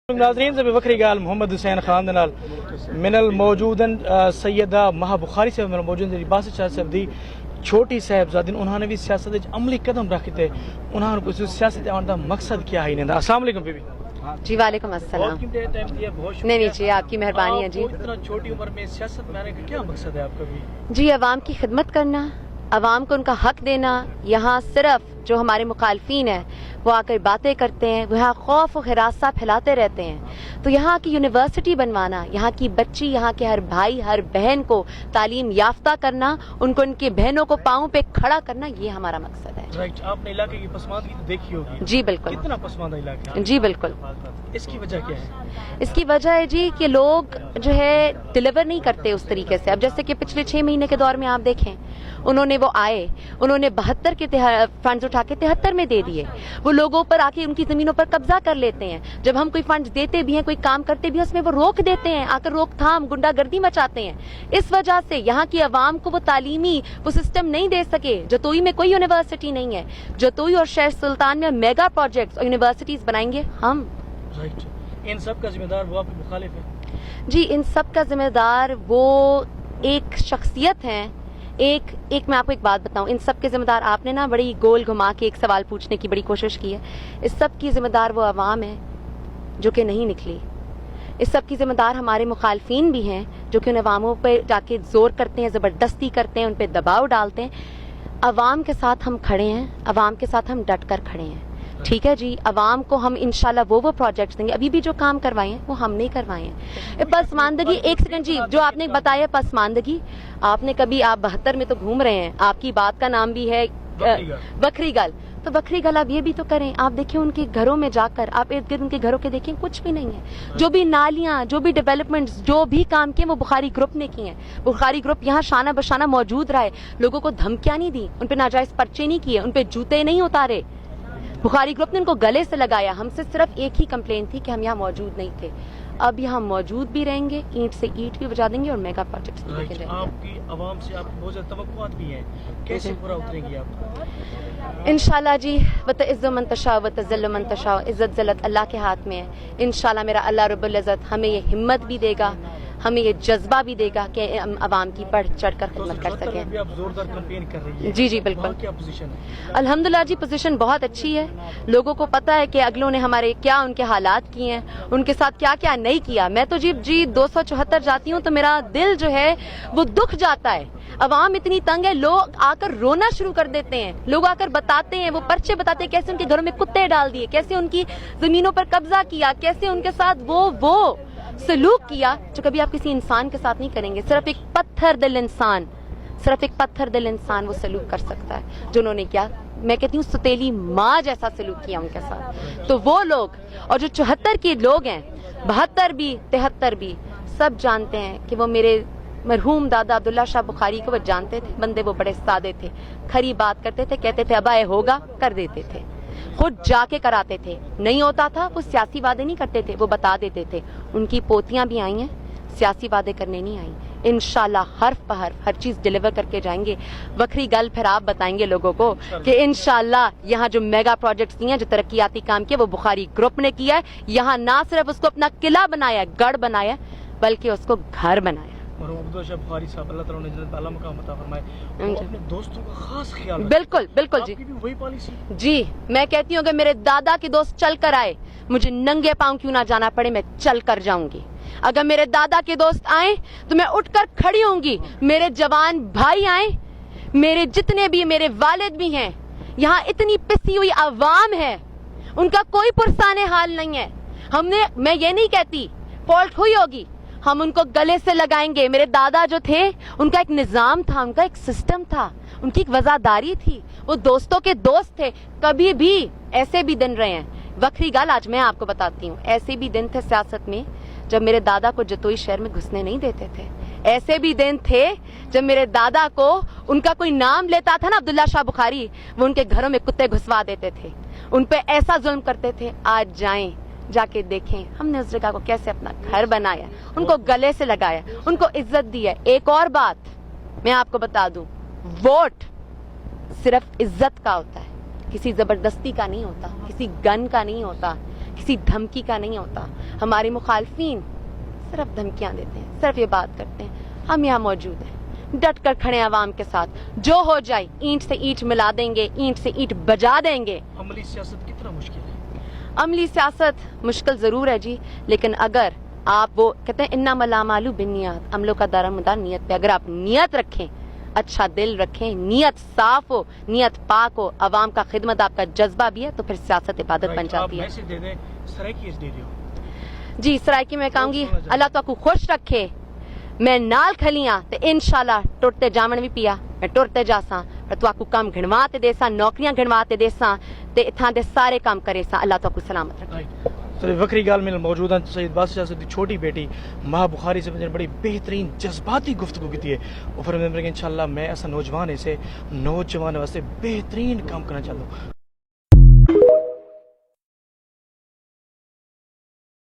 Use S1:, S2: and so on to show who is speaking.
S1: नाज़रीन ज़ब वक्री गाल मोहम्मद हुसैन खान नाल मिनल मौजूदन सैयदा महा बुखारी से मौजूद बासित शाह सब्दी छोटी साहबजादिन उन्होंने भी सियासत अमली कदम रखे थे उन्होंने सियासत आने का मकसद क्या है अस्सलाम वालेकुम बीबी
S2: जी वालेकुम अस्सलाम। नहीं जी आपकी मेहरबानी है जी।
S1: इतना छोटी उम्र में सियासत में आने का क्या मकसद है आपका भी?
S2: जी अवाम की खिदमत करना, अवाम को उनका हक देना। यहाँ सिर्फ जो हमारे मुखालफीन हैं वो आकर बातें करते हैं, वो यहाँ खौफ और हिरासा फैलाते रहते हैं। तो यहाँ की यूनिवर्सिटी बनवाना, यहाँ की बच्ची, यहाँ के हर भाई हर बहन को तालीम याफ्ता करना, उनको उनकी बहनों को पाँव पे खड़ा करना, ये हमारा मकसद है।
S1: राइट, आपने इलाके की पसमानदगी तो देखी होगी।
S2: जी बिल्कुल।
S1: कितना पसमानदा इलाका है?
S2: जी बिल्कुल।
S1: इसकी वजह क्या है?
S2: इसकी वजह है जी कि लोग जो है डिलीवर नहीं करते उस तरीके से। अब जैसे कि पिछले 6 महीने के दौर में आप देखें, उन्होंने वो आए, उन्होंने 72 के फंड्स उठा के 73 में दे दिए। वो लोगों पर आके उनकी जमीनों पर कब्जा कर लेते हैं। जब हम कोई फंड्स देते भी हैं, कोई काम करते भी हैं, उसमें वो रोक देते हैं, आकर रोकथाम गुंडागर्दी मचाते हैं। इस वजह से यहाँ की आवाम को वो तालीमी वो सिस्टम नहीं दे सके। जतोई में कोई यूनिवर्सिटी नहीं है। जतोई और शहर सुल्तान में मेगा प्रोजेक्ट्स और यूनिवर्सिटीज बनाएंगे हम।
S1: राइट, इन सब का जिम्मेदार वो आपके मुखालिफ है?
S2: जी इन सब का जिम्मेदार वो एक शख्सियत है। एक मैं आपको एक बात बताऊं, इन सब के जिम्मेदार आपने ना बड़ी गोल घुमा के एक सवाल पूछने की बड़ी कोशिश की है। इस सब की जिम्मेदार वो अवाम है जो कि नहीं निकली। इस सब की जिम्मेदार हमारे मुखालफीन भी हैं जो कि उन अवामों पर जाके जोर करते हैं, जबरदस्ती करते हैं, उन पर दबाव डालते हैं। अवाम के साथ हम खड़े हैं, अवाम के साथ हम डट कर खड़े हैं। ठीक है जी, अवाम को हम इंशाल्लाह वो प्रोजेक्ट्स देंगे। अभी भी जो काम करवाए हैं वो हमने करवाए हैं। पसमानदगी, एक सेकंड जी, जो आपने बताया पसमानदगी, आपने कभी, आप 72 में तो घूम रहे हैं, आपकी बात का नाम भी है बकरी गल, तो बकरी गल आप ये भी तो करें। आप देखिए उनके घरों में जाकर, आप इर्द गिर्द उनके घरों के देखें, कुछ भी नहीं है। जो भी नालियां, जो भी डेवलपमेंट्स, जो भी काम किए वो बुखारी ग्रुप ने किए हैं। बुखारी ग्रुप यहाँ शाना बशाना मौजूद रहा है, लोगों को धमकियां नहीं दी, उन पे नाजायज पर्चे नहीं किए, उन पे जूते नहीं उतारे। बुखारी ग्रुप ने उनको गले से लगाया। हमसे सिर्फ एक ही कंप्लेन थी कि हम यहाँ मौजूद नहीं थे। अब यहाँ मौजूद भी रहेंगे, ईंट से ईंट भी बजा देंगे और मेगा प्रोजेक्ट्स भी लेके जाएंगे।
S1: आपकी आवाम से आपको बहुत ज्यादा तवक्कुआत भी हैं, कैसे पूरा उतरेंगी आप?
S2: इंशाल्लाह जी, वतइज़्ज़ु मन तशाअ वतज़िल्लु मन तशाअ, इज्जत ज़िल्लत अल्लाह के हाथ में है। इंशाल्लाह मेरा अल्लाह रब्बुल इज़्ज़त हमें ये हिम्मत भी देगा, हमें ये जज्बा भी देगा कि हम आवाम की बढ़ चढ़ कर खिदमत कर सकें।
S1: भी आप जोरदार कैंपेन कर रही है।
S2: जी जी बिल्कुल।
S1: क्या पोजीशन है?
S2: अल्हम्दुलिल्लाह जी, पोजीशन बहुत अच्छी है। लोगों को पता है कि अगलों ने हमारे क्या उनके हालात किए हैं, उनके साथ क्या क्या नहीं किया। मैं तो जी 274 जाती हूँ तो मेरा दिल जो है वो दुख जाता है। अवाम इतनी तंग है, लोग आकर रोना शुरू कर देते हैं, लोग आकर बताते हैं, वो पर्चे बताते हैं कैसे उनके घरों में कुत्ते डाल दिए, कैसे उनकी जमीनों पर कब्जा किया, कैसे उनके साथ वो सलूक किया जो कभी आप किसी इंसान के साथ नहीं करेंगे। सिर्फ एक पत्थर दिल इंसान वो सलूक कर सकता है जो उन्होंने किया। मैं कहती हूँ सुतेली माँ जैसा सलूक किया उनके साथ। तो वो लोग, और जो 74 के लोग हैं, 72 भी 73 भी, सब जानते हैं कि वो मेरे मरहूम दादा अब्दुल्ला शाह बुखारी को वो जानते थे। बंदे वो बड़े सादे थे, खरी बात करते थे, कहते थे अबा ये होगा, कर देते थे, खुद जाके कराते थे। नहीं होता था वो सियासी वादे नहीं करते थे, वो बता देते थे। उनकी पोतियां भी आई हैं, सियासी वादे करने नहीं आई। इंशाल्लाह हर्फ पर हर्फ हर चीज डिलीवर करके जाएंगे। वक्री गल फिर आप बताएंगे लोगों को कि इंशाल्लाह यहाँ जो मेगा प्रोजेक्ट्स किए हैं, जो तरक्याती काम किए, वो बुखारी ग्रुप ने किया है। यहाँ ना सिर्फ उसको अपना किला बनाया, गढ़ बनाया, बल्कि उसको घर बनाया।
S1: बुखारी साहब अल्लाह ताला ने जन्नत आला मकाम अता फरमाए, वो अपने दोस्तों का खास ख्याल रखते हैं।
S2: बिल्कुल बिल्कुल जी,
S1: आपकी भी वही पॉलिसी?
S2: जी मैं कहती हूँ अगर मेरे दादा के दोस्त चल कर आए, मुझे नंगे पांव क्यों ना जाना पड़े, मैं चल कर जाऊंगी। अगर मेरे दादा के दोस्त आए तो मैं उठकर खड़ी होंगी। मेरे जवान भाई आए, मेरे जितने भी मेरे वालिद भी हैं, यहाँ इतनी पिसी हुई आवाम है, उनका कोई पुरसाने हाल नहीं है। मैं ये नहीं कहती फॉल्ट हुई होगी, हम उनको गले से लगाएंगे। मेरे दादा जो थे, उनका एक निजाम था, उनका एक सिस्टम था, उनकी एक वफादारी थी, वो दोस्तों के दोस्त थे। कभी भी ऐसे भी दिन रहे हैं। वक्री गाल आज मैं आपको बताती हूँ, ऐसे भी दिन थे सियासत में जब मेरे दादा को जतोई शहर में घुसने नहीं देते थे। ऐसे भी दिन थे जब मेरे दादा को, उनका कोई नाम लेता था ना अब्दुल्ला शाह बुखारी, वो उनके घरों में कुत्ते घुसवा देते थे, उन पे ऐसा जुल्म करते थे। आज जाएं, जाके देखें हमने उस जगह को कैसे अपना घर बनाया, उनको गले से लगाया, उनको इज्जत दी है। एक और बात मैं आपको बता दूं, वोट सिर्फ इज्जत का होता है, किसी जबरदस्ती का नहीं होता, किसी गन का नहीं होता, کسی دھمکی کا نہیں ہوتا. ہمارے مخالفین صرف دھمکیاں دیتے ہیں, صرف یہ بات کرتے ہیں. ہم یہاں موجود ہیں, ڈٹ کر کھڑے ہیں عوام کے ساتھ. جو ہو جائے اینٹ سے اینٹ ملا دیں گے, اینٹ سے اینٹ بجا دیں گے.
S1: عملی سیاست کتنا مشکل ہے؟
S2: عملی سیاست مشکل ضرور ہے جی, لیکن اگر آپ وہ کہتے ہیں انما الاعمال بالنیات, عملوں کا دارمدار نیت پہ, اگر آپ نیت رکھیں, اچھا دل رکھیں, نیت صاف ہو, نیت پاک ہو, عوام کا خدمت آپ کا جذبہ بھی ہے, تو پھر سیاست عبادت بن جاتی ہے.
S1: آپ میسج دے دیں, سرائکی دے دیو.
S2: جی سرائکی میں کہوں گی اللہ تو کو خوش رکھے, میں نال کھلیاں تے انشاءاللہ ٹرتے جامن بھی پیا, میں ٹرتے جاساں, پر تو کو کام گھنواتے دے ساں, نوکریاں گھنواتے دے ساں, تے اتھاں دے سارے کام کرے ساں. اللہ تو کو سلامت رکھے.
S1: سر وکری گال میں موجود ہیں سید باسط شاہ صاحب کی چھوٹی بیٹی مہا بخاری سے بڑی بہترین جذباتی گفتگو کی ہے. اور پھر میں انشاءاللہ میں ایسا نوجوان واسطے بہترین کام کرنا چاہتا ہوں.